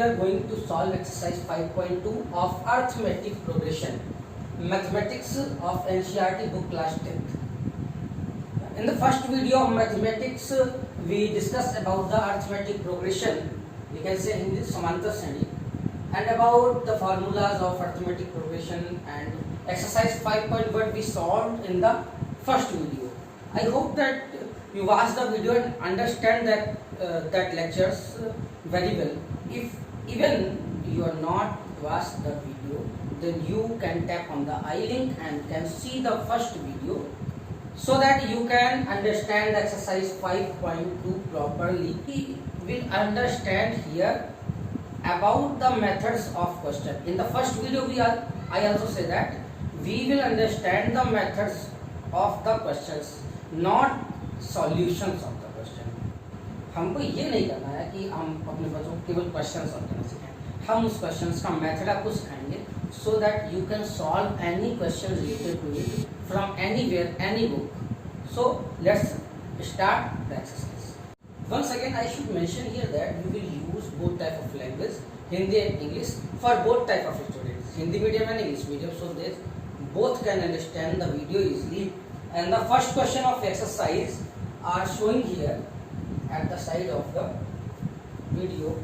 are going to solve exercise 5.2 of arithmetic progression, mathematics of NCERT book class 10th. In the first video of mathematics, we discussed about the arithmetic progression, we can say in this Samantar Sreni, and about the formulas of arithmetic progression and exercise 5.1 we solved in the first video. I hope that you watch the video and understand that lectures very well. If even you are not watch the video, then you can tap on the I link and can see the first video so that you can understand exercise 5.2 properly. We will understand here about the methods of question. In the first video I also say that we will understand the methods of the questions, not solutions of the question. हमको ये नहीं करना है कि हम अपने बच्चों को केवल क्वेश्चन सॉल्व करना सिखाएं, हम उस क्वेश्चंस का मेथड आपको सिखाएंगे so that you can solve any question related to it from anywhere, any book. So let's start the exercise. Once again I should mention here that we will use both type of language, Hindi and English, for both type of students, Hindi medium and English medium, so that both can understand the video easily. And the first question of exercise are showing here at the side of the video,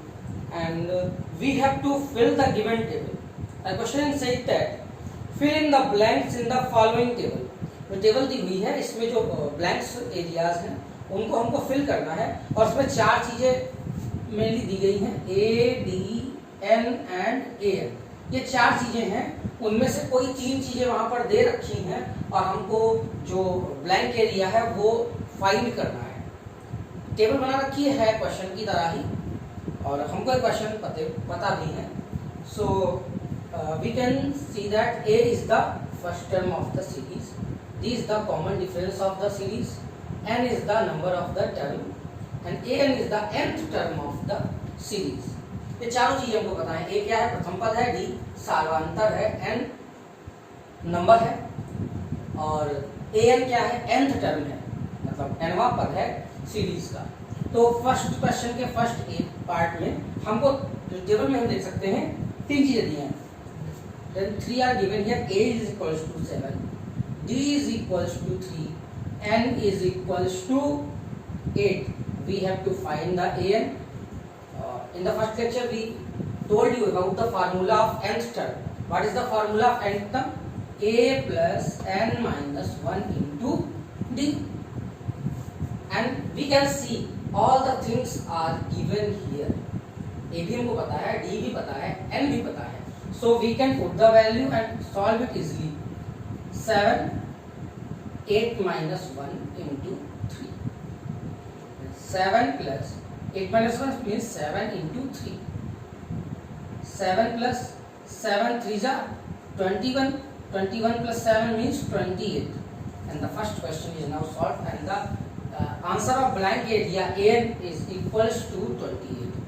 and we have to fill the given table. The question says that fill in the blanks in the following table. तो table दी हुई है, इसमें जो blanks areas हैं उनको हमको fill करना है, और उसमें चार चीजें मेनली दी गई हैं, A D N and A N. ये चार चीजें हैं, उनमें से कोई तीन चीजें वहां पर दे रखी हैं और हमको जो ब्लैंक एरिया है वो फाइंड करना है. टेबल बना रखी है क्वेश्चन की तरह ही, और हमको क्वेश्चन पता भी है. So we can see that A is the first term of the series, D is the common difference of the series, n is the number of the term, and an is the nth term of the series. ये चारों चीजें हमको पता है. a क्या है, प्रथम पद है, d सार्वंतर है, n नंबर है, और an क्या है, nth टर्म है, मतलब nवां पद है सीरीज का. तो फर्स्ट क्वेश्चन के फर्स्ट ए पार्ट में हमको टेबल में हम देख सकते हैं तीन चीजें दी हैं. Then 3 are given here. A is equals to 7, D is equals to 3, N is equals to 8. We have to find the An. In the first lecture we told you about the formula of nth term. What is the formula of nth term? A plus n minus 1 into D. And we can see all the things are given here. A भी हमको पता है, D भी पता है, N भी पता है. So we can put the value and solve it easily. 7, 8 minus 1 into 3. 7 plus 8 minus 1 means 7 into 3. 7 plus 7 3s are 21. 21 plus 7 means 28. And the first question is now solved, and the answer of blank area An is equals to 28.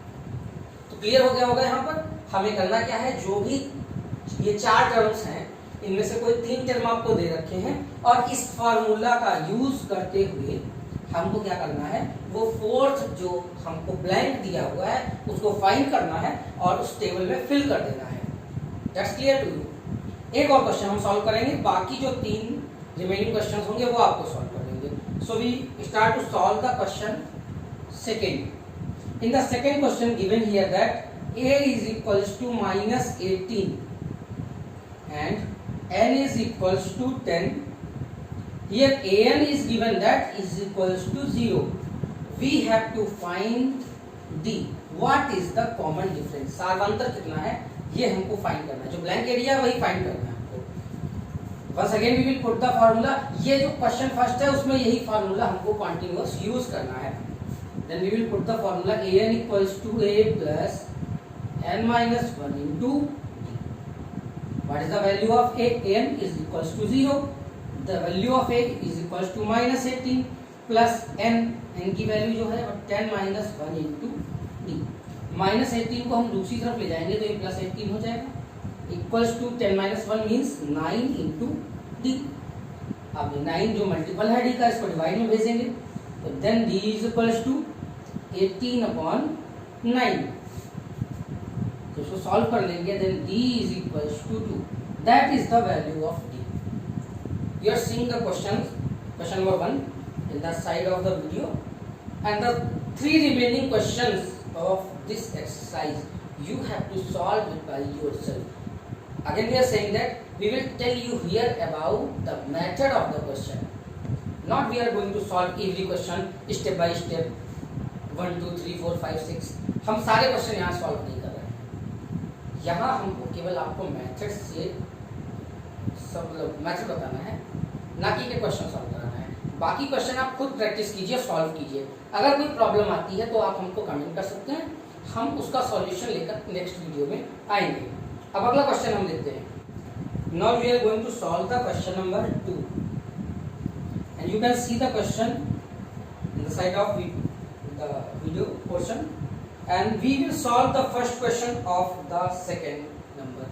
तो clear हो गया होगा. यहाँ पर हमें करना क्या है, जो भी ये चार टर्म्स हैं इनमें से कोई तीन टर्म आपको दे रखे हैं, और इस फार्मूला का यूज करते हुए हमको क्या करना है, वो फोर्थ जो हमको ब्लैंक दिया हुआ है उसको फाइंड करना है और उस टेबल में फिल कर देना है. That's clear to you. एक और क्वेश्चन हम सॉल्व करेंगे, बाकी जो तीन रिमेनिंग क्वेश्चंस होंगे वो आपको सॉल्व कर देंगे. So we start to solve the question second. In the second question given here that a is equals to minus 18 and n is equals to 10. Here an is given that is equals to 0. We have to find d. What is the common difference? सार्वंतर कितना है ये हमको find करना है. जो blank area वही find करना है हमको. Once again we will put the formula. ये जो क्वेश्चन फर्स्ट है उसमें यही फार्मूला हमको कॉन्टिन्यूअस यूज करना है. Then we will put the formula an equals to a plus n minus 1 into d. What is the value of a? An is equals to 0. The value of a is equals to minus 18 plus n. n की value जो है 10 minus 1 into d. minus 18 को हम दूसरी तरफ ले जाएंगे तो ये plus 18 हो जाएगा. Equals to 10 minus 1 means 9 into d. अब 9 जो मल्टीपल है d का, इसको डिवाइड में भेजेंगे तो then d is equals to 18 upon 9. इसको सॉल्व कर लेंगे, then d is equals to 2, that is the value of d. You are seeing the question number 1 in the side of the video, and the 3 remaining questions of this exercise you have to solve it by yourself. Again we are saying that we will tell you here about the method of the question, not we are going to solve every question step by step 1 2 3 4 5 6. हम सारे question यहाँ solve नहीं कर रहे हैं, यहाँ हमको केवल आपको मेथड से सब मेथड बताना है, ना कि क्वेश्चन सॉल्व कराना है. बाकी क्वेश्चन आप खुद प्रैक्टिस कीजिए, सॉल्व कीजिए. अगर कोई प्रॉब्लम आती है तो आप हमको कमेंट कर सकते हैं, हम उसका सॉल्यूशन लेकर नेक्स्ट वीडियो में आएंगे. अब अगला क्वेश्चन हम देखते हैं. Now we are going to solve the question number 2, and you can see the question in the side of the video portion, and we will solve the first question of the second number.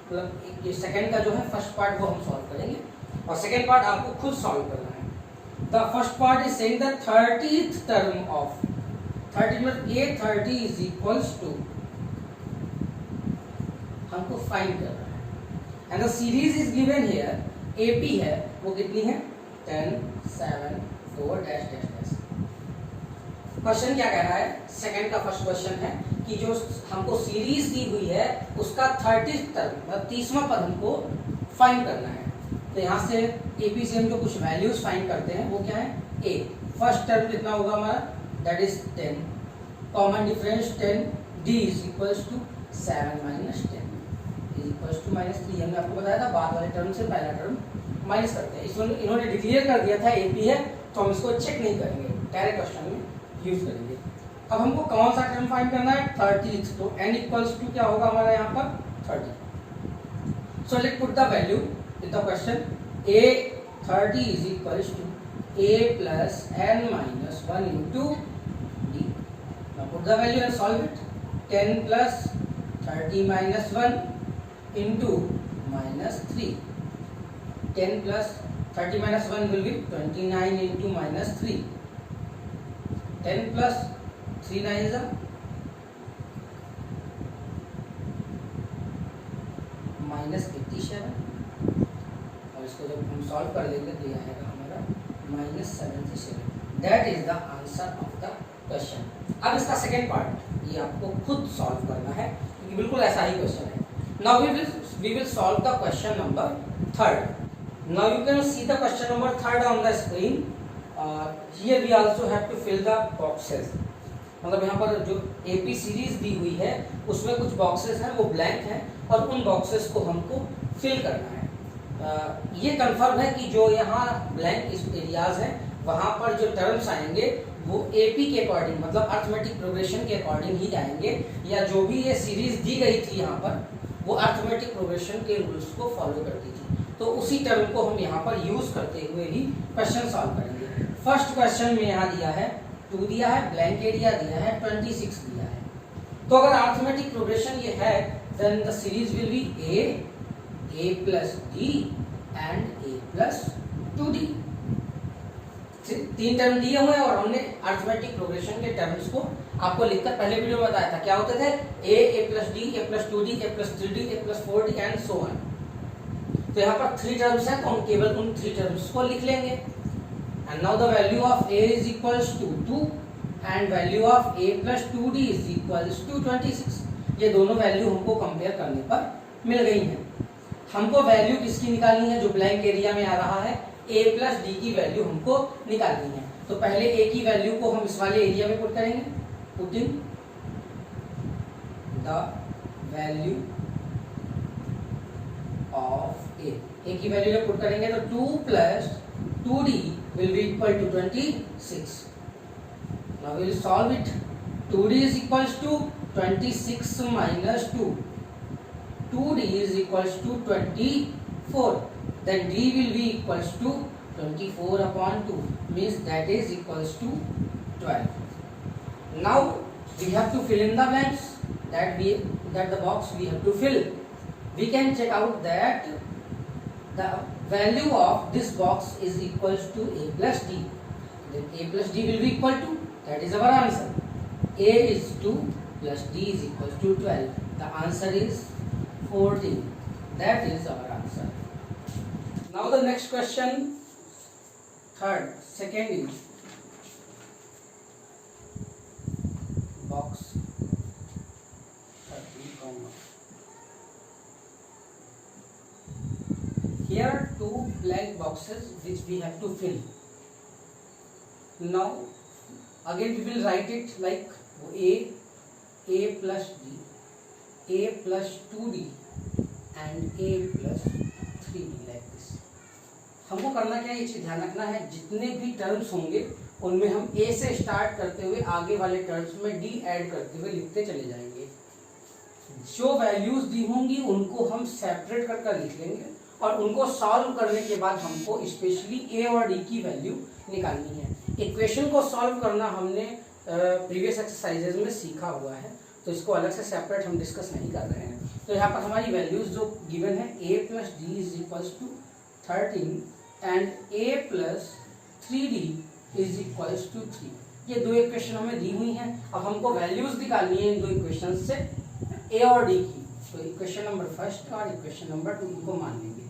मतलब ये second का जो है first part वो हम solve करेंगे और second part आपको खुद सॉल्व करना है. The first part is saying the 30th term of 30 मतलब a30 इज इक्वल्स टू, हमको फाइंड करना है. And the series is given here, AP है वो कितनी है 10 7 4 डैश डैश डैश. क्वेश्चन क्या कह रहा है, सेकंड का फर्स्ट क्वेश्चन है कि जो हमको सीरीज दी हुई है उसका 30th टर्म मतलब 30वां पद हमको फाइंड करना है. तो यहाँ से AP से हम जो कुछ वैल्यूज फाइंड करते हैं वो क्या है, A. फर्स्ट टर्म कितना होगा हमारा, that is 10, common difference 10, D is equals to 7 minus 10 is equals to -3. हमने आपको बताया था बाद वाले टर्म से पहला टर्म माइनस करते हैं. इसमें इन्होंने डिक्लेयर कर दिया था AP है तो हम इसको चेक नहीं करेंगे, डायरेक्ट क्वेश्चन में यूज करेंगे. अब हमको कौन सा टर्म फाइंड करना है, 30th. तो n इक्वल्स टू क्या होगा हमारा यहाँ पर 30. So let put the value in the question. a30 is equals to a plus n minus 1 into d. Now put the value and solve it. 10 plus 30 minus 1 into -3. 10 plus 30 minus 1 will be 29 into -3. 10 plus 3 9 is -87. और इसको जब हम solve कर लेंगे तो यह आएगा हमारा -77. That is the answer of the question. अब इसका सेकेंड पार्ट ये आपको खुद सॉल्व करना है क्योंकि बिल्कुल ऐसा ही क्वेश्चन है. Now we will solve the question number 3. Now you can see the question number 3 on the screen. Here we also have to fill the boxes. मतलब यहाँ पर जो AP सीरीज दी हुई है उसमें कुछ बॉक्सेस हैं वो ब्लैंक हैं और उन बॉक्सेस को हमको फिल करना है. ये कंफर्म है कि जो यहाँ ब्लैंक इस एरियाज हैं वहाँ पर जो टर्म्स आएंगे वो AP के अकॉर्डिंग मतलब अर्थमेटिक प्रोग्रेशन के अकॉर्डिंग ही आएंगे, या जो भी ये सीरीज दी गई थी यहाँ पर वो अर्थमेटिक प्रोग्रेशन के रूल्स को फॉलो करती थी. तो उसी टर्म को हम यहाँ पर यूज करते हुए ही क्वेश्चन सॉल्व करेंगे. फर्स्ट क्वेश्चन में यहाँ दिया है 2 दिया है, ब्लैंक एरिया दिया है 26 दिया है. तो अगर अर्थमेटिक प्रोग्रेशन ये है then the series will be a plus d and a plus 2d. 3 term दिए हुए हैं और हमने अर्थमेटिक प्रोग्रेशन के टर्म्स को आपको लिखकर पहले वीडियो में बताया था. क्या होते थे, a plus d, a plus 2d, a plus 3d, a plus 4d and so on. तो यहाँ पर 3 टर्म्स हैं तो हम केवल उन 3 टर्म्स को लिख लेंगे. And now the value of a is equals to 2 and value of a plus 2d is equals to 26. ये दोनों वैल्यू हमको कंपेयर करने पर मिल गई हैं. हमको वैल्यू किसकी निकालनी है, जो ब्लैंक एरिया में आ रहा है a प्लस d की वैल्यू हमको निकालनी है. तो पहले a की वैल्यू को हम इस वाले एरिया में पुट करेंगे. Putting the value of a की वैल्यू में पुट करेंगे तो 2 plus 2d will be equal to 26. Now we will solve it. 2d is equals to 26 minus 2. 2d is equals to 24. Then d will be equals to 24 upon 2. Means that is equals to 12. Now we have to fill in the blanks that the box we have to fill. We can check out that the value of this box is equals to a plus d. Then a plus d will be equal to, that is our answer. A is 2, plus d is equal to 12. The answer is 14. That is our answer. Now the next question, second is box 13 comma. Here are two blank boxes which we have to fill. Now again we will write it like a plus d, a plus 2d and a plus 3d like this. हमको करना क्या है, ये चीज ध्यान रखना है, जितने भी टर्म्स होंगे उनमें हम a से स्टार्ट करते हुए आगे वाले टर्म्स में d ऐड करते हुए लिखते चले जाएंगे। जो वैल्यूज दी होंगी उनको हम सेपरेट कर लिख लेंगे और उनको सॉल्व करने के बाद हमको स्पेशली a और d की वैल्यू निकालनी है। इक्वेशन को सॉल्व करना हमने प्रीवियस एक्सरसाइजेज में सीखा हुआ है, तो इसको अलग से सेपरेट हम डिस्कस नहीं कर रहे हैं। तो यहाँ पर हमारी वैल्यूज जो गिवन है a plus d is equals to 13 and a plus 3d is equals to 3। ये दो इक्वेशन हमें दी हुई हैं। अब हमको वैल्यूज निकालनी है इन दो इक्वेशन से a और d की। तो इक्वेशन नंबर फर्स्ट और इक्वेशन नंबर 2 को मान लेंगे।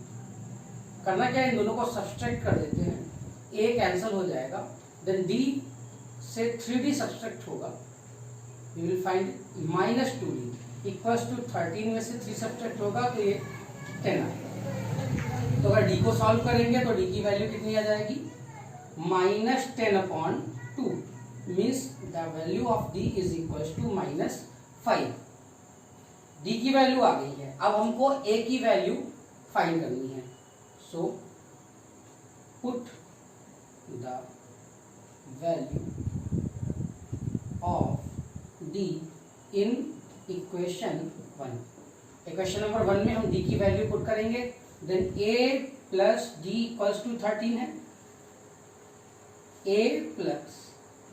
करना क्या है, इन दोनों को सब्सट्रैक्ट कर देते हैं, a कैंसिल हो जाएगा, देन d से 3d सब्सट्रैक्ट होगा, we will find minus 2d equals to 13 में से 3 सब्सट्रैक्ट होगा तो ये 10 आएगा। तो अगर d को सॉल्व करेंगे तो d की वैल्यू कितनी आ जाएगी, minus 10/2 means the value of d is equals to minus 5। d की वैल्यू आ गई है, अब हमको a की वैल्यू फाइंड करनी है। So put the value of d in equation 1। Equation number 1 में हम d की वैल्यू पुट करेंगे, then a plus d equals to 13 है, a प्लस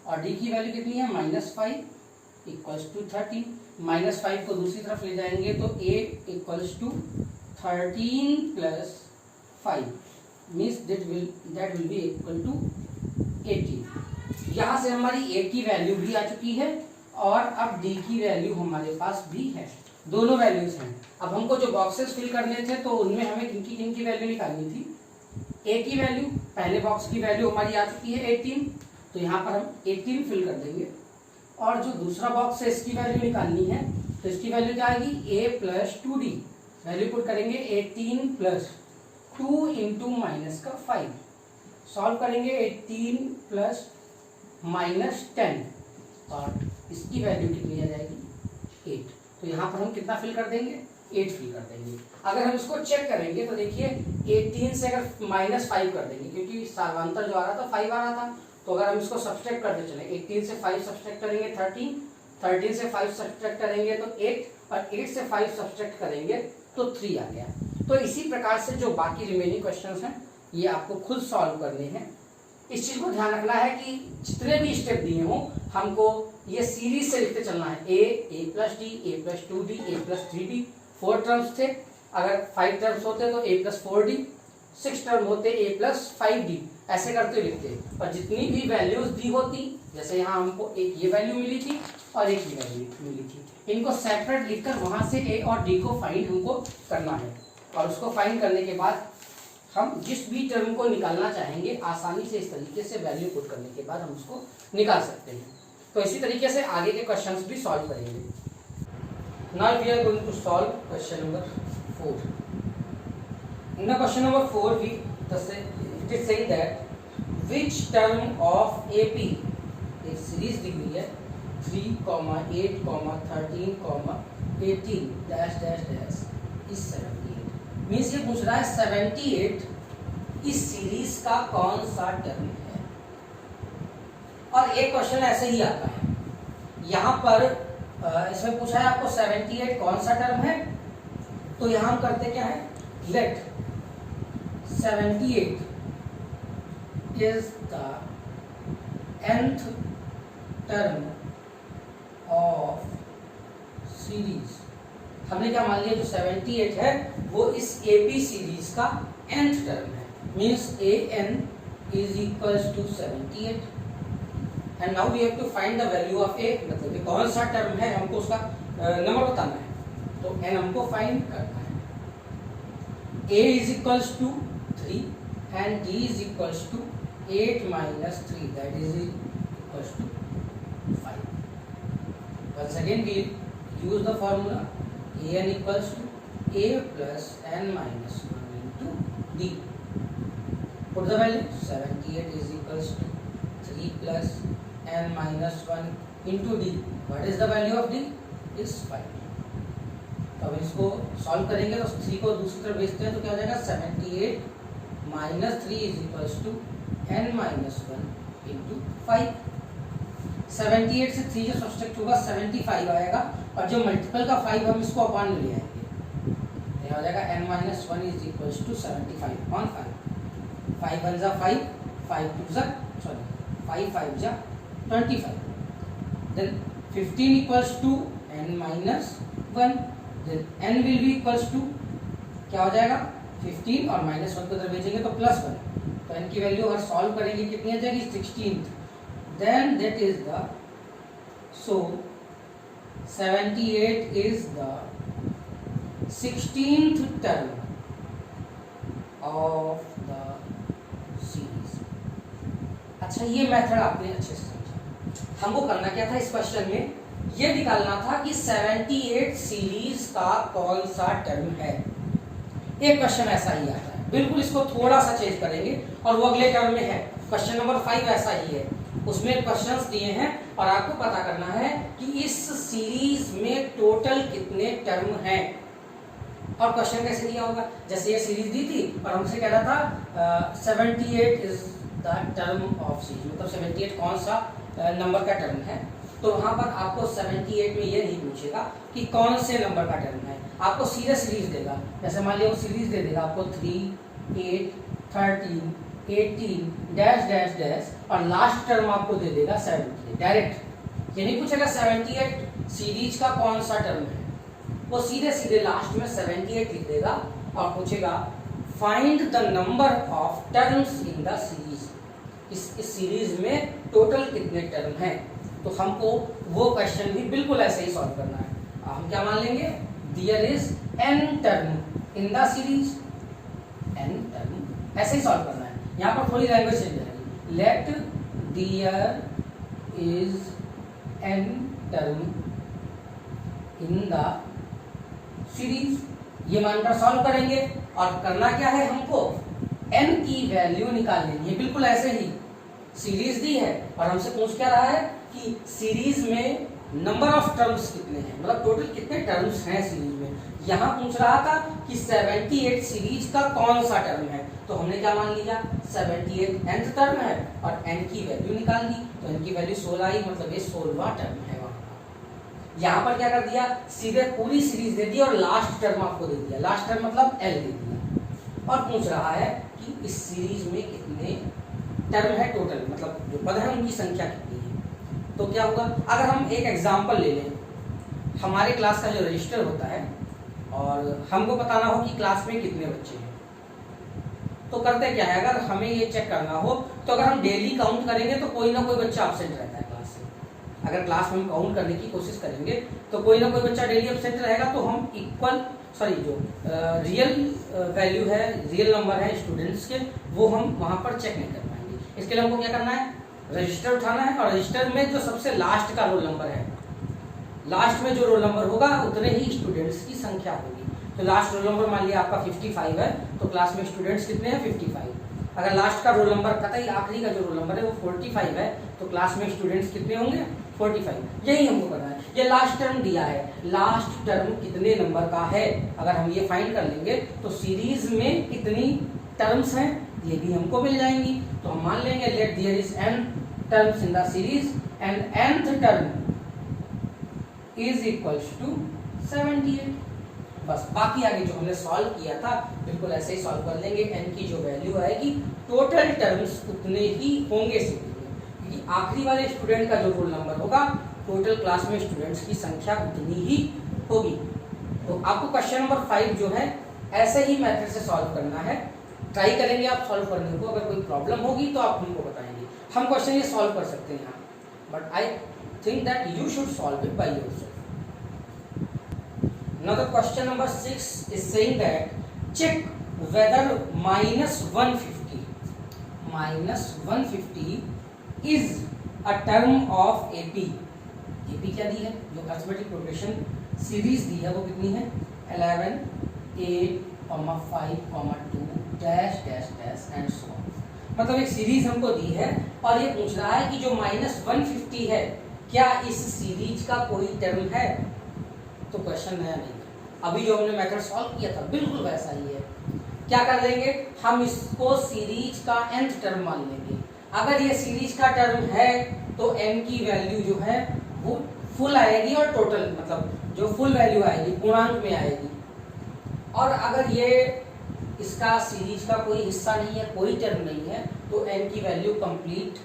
और d की वैल्यू कितनी है माइनस 5 इक्वल्स टू 13। माइनस 5 को दूसरी तरफ ले जाएंगे तो a equals to 13 plus 5 means that will be equal to 18। यहाँ से हमारी a की वैल्यू भी आ चुकी है और अब d की वैल्यू हमारे पास भी है, दोनों वैल्यूज हैं। अब हमको जो बॉक्सेस फिल करने थे तो उनमें हमें किनकी वैल्यू निकालनी थी, a की वैल्यू। पहले बॉक्स की वैल्यू हमारी आ चुकी है 18, तो यहाँ पर हम 18 फिल कर देंगे। और जो दूसरा बॉक्स है इसकी वैल्यू निकालनी है, तो इसकी वैल्यू क्या आएगी, a plus 2d, value put करेंगे 18 प्लस 2 इंटू माइनस का 5, सॉल्व करेंगे 18 प्लस माइनस 10 और इसकी वैल्यू कितनी आ जाएगी 8। तो यहाँ पर हम कितना फिल कर देंगे, 8 फिल कर देंगे। अगर हम इसको चेक करेंगे तो देखिए 18 से अगर माइनस 5 कर देंगे, क्योंकि सामांतर जो आ रहा था 5 आ रहा था, तो अगर हम इसको सब्सट्रैक्ट करते चले 18 से 5 सब्सट्रैक्ट करेंगे 13 से 5 सब्सट्रैक्ट करेंगे तो 8 और 8 से 5 सब्सट्रैक्ट करेंगे तो 3 आ गया। तो इसी प्रकार से जो बाकी रिमेनिंग क्वेश्चंस हैं ये आपको खुद सॉल्व करने हैं। इस चीज को ध्यान रखना है कि जितने भी स्टेप दिए हों हमको ये सीरीज से लिखते चलना है, a plus D, a plus 2d, a plus 3d। 4 terms थे, अगर 5 टर्म्स होते तो a प्लस 4d, 6 टर्म होते a प्लस 5d, ऐसे करते लिखते। और जितनी भी वैल्यूज दी होती, जैसे यहाँ हमको एक ये वैल्यू मिली थी और एक ये वैल्यू मिली थी, इनको सेपरेट लिखकर वहां से a और d को फाइंड हमको करना है। और उसको फाइंड करने के बाद हम जिस भी टर्म को निकालना चाहेंगे आसानी से इस तरीके से वैल्यू पुट करने के बाद हम उसको निकाल सकते हैं। तो इसी तरीके से आगे के क्वेश्चंस भी सॉल्व करेंगे। Now we are going to solve question number 4। In the question number 4 we it is saying that which term of AP, एक सीरीज दी हुई है 3, 8, 13, 18 डैश डैश डैश इस 78 मीन्स ये पूछ रहा है 78 इस सीरीज का कौन सा टर्म है। और एक क्वेश्चन ऐसे ही आता है, यहाँ पर इसमें पूछा है आपको 78 कौन सा टर्म है, तो यहाँ हम करते क्या है, let 78 is the nth term of series. हमने क्या मान लिया, जो 78 है वो इस AP सीरीज का nth टर्म है, means an is equals to 78 and now we have to find the value of a, मतलब कौन सा टर्म है, हमको उसका नंबर बताना है। तो n हमको फाइंड करना है। a is equals to 3 and d is equals to 8 minus 3, that is equals to 5. Once again we use the formula an equals to a plus n minus 1 into d. Put the value 78 is equals to 3 plus n minus 1 into d. What is the value of d? Is 5. तो अब इसको solve करेंगे तो 3 को दूसरी तरफ भेजते हैं तो क्या हो जाएगा 78 minus 3 is equals to n minus 1 into 5। 78 से 3 जो सब्सट्रैक्ट होगा 75 आएगा और जो मल्टीपल का 5 हम इसको अपान में ले आएंगे, यह हो जाएगा n minus 1 is equals to 75 upon 5। 5 1 जा 5, 5 2 जा 25, then 15 equals to n minus 1, then n will be equals to क्या हो जाएगा 15 और माइनस 1 को इधर भेजेंगे तो प्लस 1, तो n की वैल्यू अगर सॉल्व करेंगे कितनी आ जाएगी 16th, then that is the, so 78 is the 16th term of the series। अच्छा, ये मेथड आपने अच्छे से समझा। हमको करना क्या था इस क्वेश्चन में, ये निकालना था कि 78 सीरीज का कौन सा टर्म है। एक क्वेश्चन ऐसा ही आता है, बिल्कुल इसको थोड़ा सा चेंज करेंगे और वो अगले टर्म में है। क्वेश्चन नंबर 5 ऐसा ही है, उसमें क्वेश्चंस दिए हैं और आपको पता करना है कि इस सीरीज में टोटल कितने टर्म हैं। और क्वेश्चन कैसे दिया होगा, जैसे ये सीरीज दी थी और हमसे कह रहा था 78 is the term of series, मतलब 78 कौन सा नंबर का टर्म है। तो वहां पर आपको 78 में ये नहीं पूछेगा कि कौन से नंबर का टर्म है, आपको सीधे सीरीज देगा। जैसे मान लिया वो सीरीज दे देगा आपको 3, 8, 13, 18 डैश डैश डैश और लास्ट टर्म आपको दे देगा 78 डायरेक्ट। ये नहीं पूछेगा 78 सीरीज का कौन सा टर्म है, वो सीधे सीधे लास्ट में 78 लिख देगा और पूछेगा find the number of terms in the series, इस सीरीज में टोटल कितने टर्म हैं। तो हमको वो क्वेश्चन भी बिल्कुल ऐसे ही सॉल्व करना है। हम क्या मान लेंगे, there is n term in the series, n term, ऐसे ही सॉल्व करना है। यहाँ पर थोड़ी लैंग्वेज चेंज आएगी, let there is n term in the series, ये मानकर सॉल्व करेंगे और करना क्या है, हमको n की वैल्यू निकाल लेनी है। बिल्कुल ऐसे ही सीरीज दी है और हमसे पूछ क्या रहा है कि सीरीज में नंबर ऑफ टर्म्स कितने हैं, मतलब टोटल कितने टर्म्स हैं सीरीज में। यहाँ पूछ रहा था कि 78 सीरीज का कौन सा टर्म है, तो हमने क्या मान लिया 78 nth टर्म है और n की वैल्यू निकाल ली, तो n की वैल्यू 16 आई, मतलब ये 16वां टर्म है वहाँ। यहाँ पर क्या कर दिया, सीधे पूरी सीरीज दे दी और लास्ट टर्म आपको दे दिया, लास्ट टर्म मतलब l दे दिया और पूछ रहा है कि इस सीरीज में कितने टर्म है टोटल, मतलब जो पद है उनकी संख्या कितनी है। तो क्या होगा, अगर हम एक एग्जांपल ले लें, हमारे क्लास का जो रजिस्टर होता है और हमको बताना हो कि क्लास में कितने बच्चे हैं, तो करते क्या है, अगर हमें ये चेक करना हो तो अगर हम डेली काउंट करेंगे तो कोई ना कोई बच्चा एब्सेंट रहता है क्लास से। अगर क्लास में हम काउंट करने की कोशिश करेंगे तो कोई ना कोई बच्चा डेली एब्सेंट रहेगा, तो हम जो रियल वैल्यू है, रियल नंबर है स्टूडेंट्स के, वो हम वहाँ पर चेक नहीं कर पाएंगे। इसके लिए हमको क्या करना है, रजिस्टर उठाना है और रजिस्टर में जो सबसे लास्ट का रोल नंबर है, लास्ट में जो रोल नंबर होगा उतने ही स्टूडेंट्स की संख्या होगी। तो लास्ट रोल नंबर मान लिया आपका 55 है, तो क्लास में स्टूडेंट्स कितने हैं 55। अगर लास्ट का रोल नंबर कतई आखिरी का जो रोल नंबर है वो 45 है, तो क्लास में स्टूडेंट्स कितने होंगे 45। यही हमको करना है। ये लास्ट टर्म दिया है, लास्ट टर्म कितने नंबर का है, अगर हम ये फाइंड कर लेंगे तो सीरीज में कितनी टर्म्स हैं ये भी हमको मिल जाएंगी। तो हम मान लेंगे let there is n terms in the series and nth term is equals to 78। बस बाकी आगे जो हमने सॉल्व किया था बिल्कुल ऐसे ही सॉल्व कर लेंगे। n की जो वैल्यू आएगी टोटल टर्म्स उतने ही होंगे सीरीज में, क्योंकि आखिरी वाले स्टूडेंट का जो रोल नंबर होगा टोटल क्लास में स्टूडेंट्स की संख्या उतनी ही होगी। तो आपको क्वेश्चन नंबर 5 जो है ऐसे ही मेथड से सॉल्व करना है। ट्राई करेंगे आप सॉल्व करने को, अगर कोई प्रॉब्लम होगी तो आप हमको बताएंगे। हम क्वेश्चन ये सॉल्व कर सकते हैं यहाँ। but I think that you should solve it by yourself. Now the question number 6 is saying that check whether -150 is a term of AP. AP क्या दी है, जो अरिथमेटिक प्रोग्रेशन सीरीज दी है वो कितनी है 11 8 5 2 dash dash dash and so on. मतलब एक series हमको दी है और ये पूछ रहा है कि जो -150 है क्या इस सीरीज का कोई टर्म है। तो क्वेश्चन नया नहीं है, अभी जो हमने मेथड सॉल्व किया था बिल्कुल वैसा ही है। क्या कर देंगे, हम इसको सीरीज का nth टर्म मान लेंगे। अगर ये सीरीज का टर्म है तो n की वैल्यू जो है वो फुल आएगी और टोटल मतलब जो फुल वैल्यू आएगी पूर्णांक में आएगी। और अगर ये इसका सीरीज का कोई हिस्सा नहीं है, कोई टर्म नहीं है, तो n की वैल्यू कंप्लीट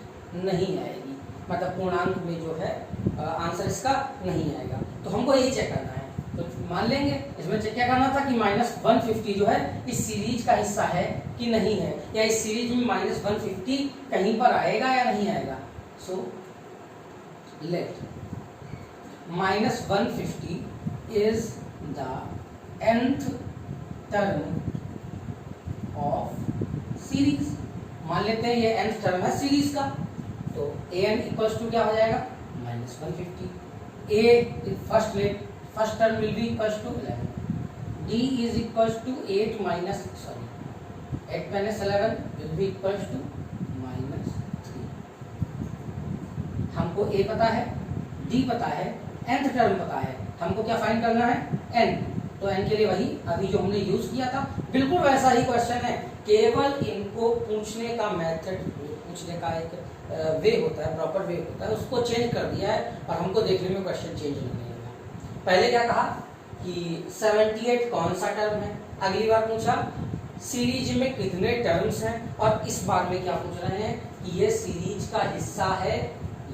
नहीं आएगी, मतलब पूर्णांक में जो है आंसर इसका नहीं आएगा। तो हमको यही चेक करना है। तो मान लेंगे इसमें चेक क्या करना था कि -150 जो है इस सीरीज का हिस्सा है कि नहीं है, या इस सीरीज में -150 कहीं पर आएगा या नहीं आएगा। So let -150 is the nth term of series. मान लेते हैं ये nth टर्म है सीरीज का, तो an इक्वल्स टू क्या हो जाएगा -150। a first term will be equals to 11, d is equals to 8 minus 11 will be equals to -3। हमको a पता है, d पता है, nth टर्म पता है, हमको क्या फाइंड करना है n। तो n के लिए वही अभी जो हमने यूज किया था बिल्कुल वैसा ही क्वेश्चन है, केवल इनको पूछने का मेथड, पूछने का एक वे होता है, प्रॉपर वे होता है, उसको चेंज कर दिया है और हमको देखने में क्वेश्चन चेंज नहीं होगा। पहले क्या कहा कि 78 कौन सा टर्म है, अगली बार पूछा सीरीज में कितने टर्म्स हैं, और इस बार में क्या पूछ रहे हैं कि ये सीरीज का हिस्सा है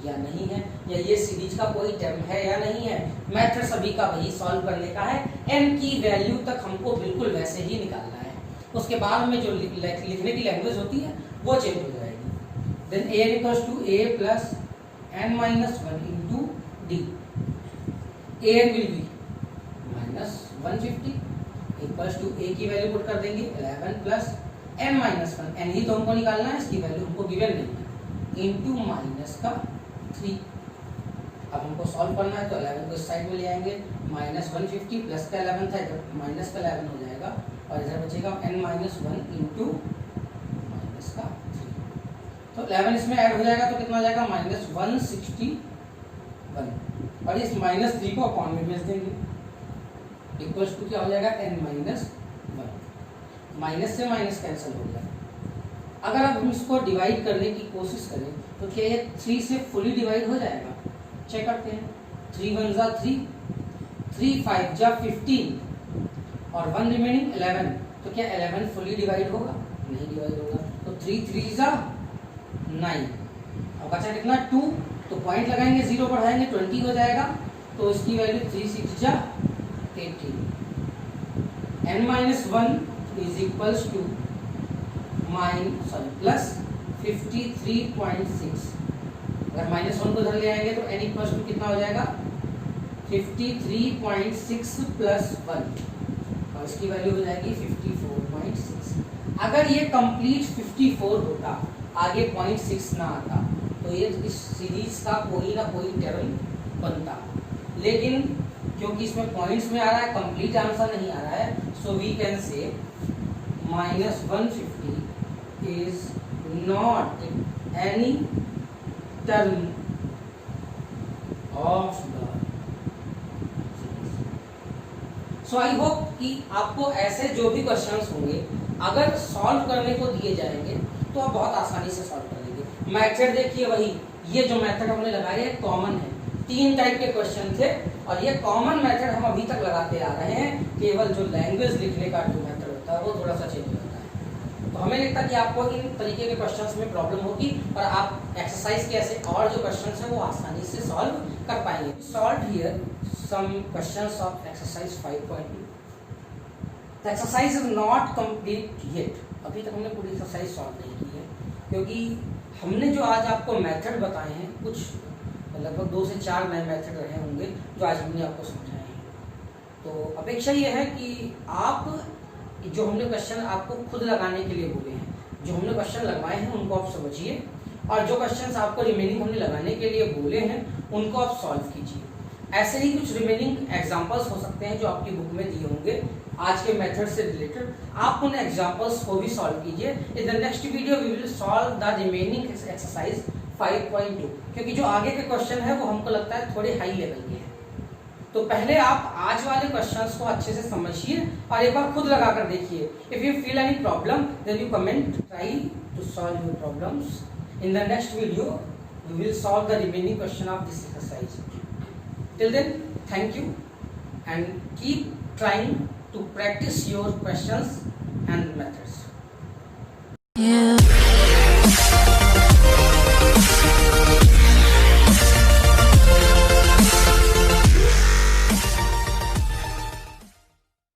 या नहीं है, या ये सीरीज का कोई टर्म है या नहीं है। मेथड सभी का वही सॉल्व करने का है, n की वैल्यू तक हमको बिल्कुल वैसे ही निकालना है। उसके बाद में जो लिखने की लैंग्वेज होती है वो चेंज हो जाएगी। Then a equals to a plus n minus 1 into d. an will be -150 equals to a की वैल्यू पुट कर देंगे 11 प्लस n माइनस 1, n ही तो हमको निकालना है, इसकी वैल्यू हमको गिवन नहीं है, इंटू माइनस का 3। अब हमको सॉल्व करना है तो 11 को इस साइड में ले आएंगे, -150 प्लस का 11 था, इधर माइनस का 11 हो जाएगा और इधर बचेगा n माइनस 1 इंटू माइनस का 3। तो 11 इसमें ऐड हो जाएगा तो कितना हो जाएगा -161, और इस -3 को अपॉन में भेज देंगे, इक्वल्स टू क्या हो जाएगा n माइनस 1। माइनस से माइनस कैंसिल हो जाएगा। अगर अब हम इसको डिवाइड करने की कोशिश करें तो क्या ये 3 से फुली डिवाइड हो जाएगा, चेक करते हैं। 3 1 जा 3, 3 5 जा 15 और 1 रिमेनिंग 11, तो क्या 11 फुली डिवाइड होगा, नहीं डिवाइड होगा। तो 3 3 जा 9, अब बचा कितना 2, तो पॉइंट लगाएंगे, 0 बढ़ाएंगे 20 हो जाएगा, तो इसकी वैल्यू 3 6 जा 18। n minus 1 is equals two plus 53.6। अगर -1 को इधर ले आएंगे तो n इक्वल्स टू कितना हो जाएगा 53.6 प्लस 1, और इसकी वैल्यू हो जाएगी 54.6। अगर ये कंप्लीट 54 होता, आगे 0.6 ना आता, तो ये इस सीरीज का कोई ना कोई टर्म बनता, लेकिन क्योंकि इसमें पॉइंट्स में आ रहा है, कंप्लीट आंसर नहीं आ रहा है, so we can say -150 is not any term of the series। So I hope कि आपको ऐसे जो भी क्वेश्चंस होंगे अगर सॉल्व करने को दिए जाएंगे तो आप बहुत आसानी से सॉल्व कर लेंगे। मेथड देखिए वही, ये जो मेथड हमने लगाए है कॉमन है, 3 टाइप के क्वेश्चन थे और ये कॉमन मेथड हम अभी तक लगाते आ रहे हैं, केवल जो लैंग्वेज लिखने का जो मेथड होता है वो थोड़ा सा चेंज होता है। तो हमें लगता है कि आपको इन तरीके के क्वेश्चंस में प्रॉब्लम होगी और आप एक्सरसाइज के ऐसे और जो क्वेश्चंस हैं वो आसानी से सॉल्व कर पाएंगे। Solve here some questions of exercise 5.2। The exercise is not complete yet. अभी तक हमने पूरी एक्सरसाइज सॉल्व नहीं की है, क्योंकि हमने जो आज आपको मेथड बताए हैं कुछ लगभग 2 से 4 नए मेथड रहे होंगे जो आज हमने आपको समझाए हैं। तो अपेक्षा ये है कि आप जो हमने क्वेश्चन आपको खुद लगाने के लिए बोले हैं, जो हमने क्वेश्चन लगवाए हैं उनको आप समझिए, और जो क्वेश्चंस आपको रिमेनिंग हमने लगाने के लिए बोले हैं उनको आप सॉल्व कीजिए। ऐसे ही कुछ रिमेनिंग एग्जांपल्स हो सकते हैं जो आपकी बुक में दिए होंगे आज के मेथड से रिलेटेड, आप उन एग्जांपल्स को भी सॉल्व कीजिए। In the next video we will solve the remaining exercise 5.2, क्योंकि जो आगे के क्वेश्चन है वो हमको लगता है थोड़े हाई लेवल के हैं। तो पहले आप आज वाले क्वेश्चंस को अच्छे से समझिए और एक बार खुद लगा कर देखिए। If you feel any problem then you comment, try to solve your problems. In the next video, we will solve the remaining question of this exercise. Till then, thank you and keep trying to practice your questions and methods. Yeah.